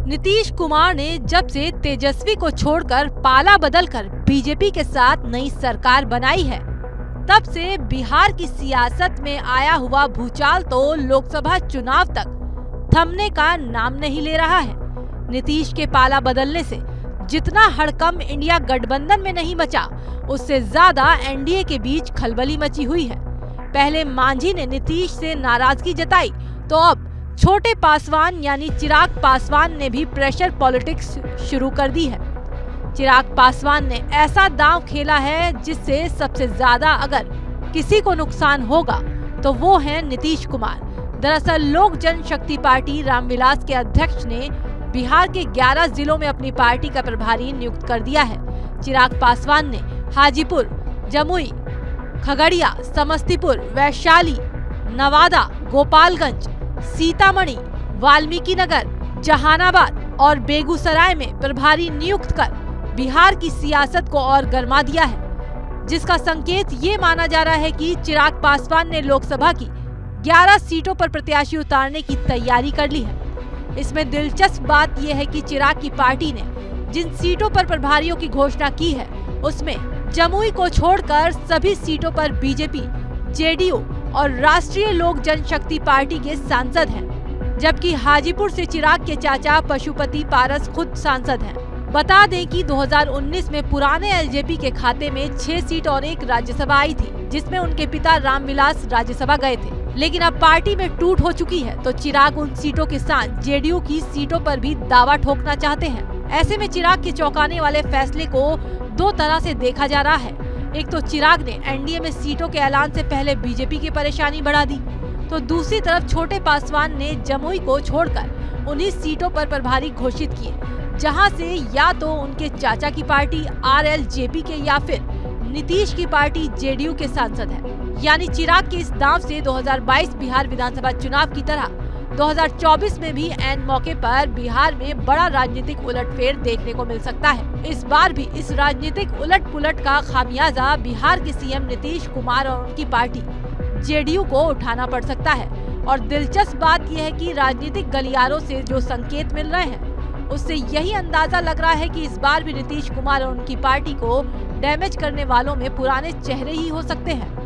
नीतीश कुमार ने जब से तेजस्वी को छोड़कर पाला बदलकर बीजेपी के साथ नई सरकार बनाई है, तब से बिहार की सियासत में आया हुआ भूचाल तो लोकसभा चुनाव तक थमने का नाम नहीं ले रहा है। नीतीश के पाला बदलने से जितना हड़कंप इंडिया गठबंधन में नहीं मचा, उससे ज्यादा एनडीए के बीच खलबली मची हुई है। पहले मांझी ने नीतीश से नाराजगी जताई, तो अब छोटे पासवान यानी चिराग पासवान ने भी प्रेशर पॉलिटिक्स शुरू कर दी है। चिराग पासवान ने ऐसा दांव खेला है जिससे सबसे ज्यादा अगर किसी को नुकसान होगा तो वो है नीतीश कुमार। दरअसल लोक जनशक्ति पार्टी रामविलास के अध्यक्ष ने बिहार के 11 जिलों में अपनी पार्टी का प्रभारी नियुक्त कर दिया है। चिराग पासवान ने हाजीपुर, जमुई, खगड़िया, समस्तीपुर, वैशाली, नवादा, गोपालगंज, सीतामढ़ी, वाल्मीकि नगर, जहानाबाद और बेगूसराय में प्रभारी नियुक्त कर बिहार की सियासत को और गरमा दिया है, जिसका संकेत ये माना जा रहा है कि चिराग पासवान ने लोकसभा की 11 सीटों पर प्रत्याशी उतारने की तैयारी कर ली है। इसमें दिलचस्प बात यह है कि चिराग की पार्टी ने जिन सीटों पर प्रभारियों की घोषणा की है, उसमें जमुई को छोड़कर सभी सीटों पर बीजेपी, जेडीयू और राष्ट्रीय लोक जनशक्ति पार्टी के सांसद हैं, जबकि हाजीपुर से चिराग के चाचा पशुपति पारस खुद सांसद हैं। बता दें कि 2019 में पुराने एलजेपी के खाते में 6 सीट और 1 राज्यसभा आई थी, जिसमें उनके पिता रामविलास राज्यसभा गए थे। लेकिन अब पार्टी में टूट हो चुकी है, तो चिराग उन सीटों के साथ जेडीयू की सीटों पर भी दावा ठोकना चाहते हैं। ऐसे में चिराग के चौंकाने वाले फैसले को 2 तरह से देखा जा रहा है। एक तो चिराग ने एनडीए में सीटों के ऐलान से पहले बीजेपी की परेशानी बढ़ा दी, तो दूसरी तरफ छोटे पासवान ने जमुई को छोड़कर उन्हीं सीटों पर प्रभारी घोषित किए, जहां से या तो उनके चाचा की पार्टी आरएलजेपी के या फिर नीतीश की पार्टी जेडीयू के सांसद हैं। यानी चिराग के इस दांव से 2022 बिहार विधानसभा चुनाव की तरह 2024 में भी ऐन मौके पर बिहार में बड़ा राजनीतिक उलटफेर देखने को मिल सकता है। इस बार भी इस राजनीतिक उलट-पुलट का खामियाजा बिहार के सीएम नीतीश कुमार और उनकी पार्टी जेडीयू को उठाना पड़ सकता है। और दिलचस्प बात यह है कि राजनीतिक गलियारों से जो संकेत मिल रहे हैं, उससे यही अंदाजा लग रहा है कि इस बार भी नीतीश कुमार और उनकी पार्टी को डैमेज करने वालों में पुराने चेहरे ही हो सकते हैं।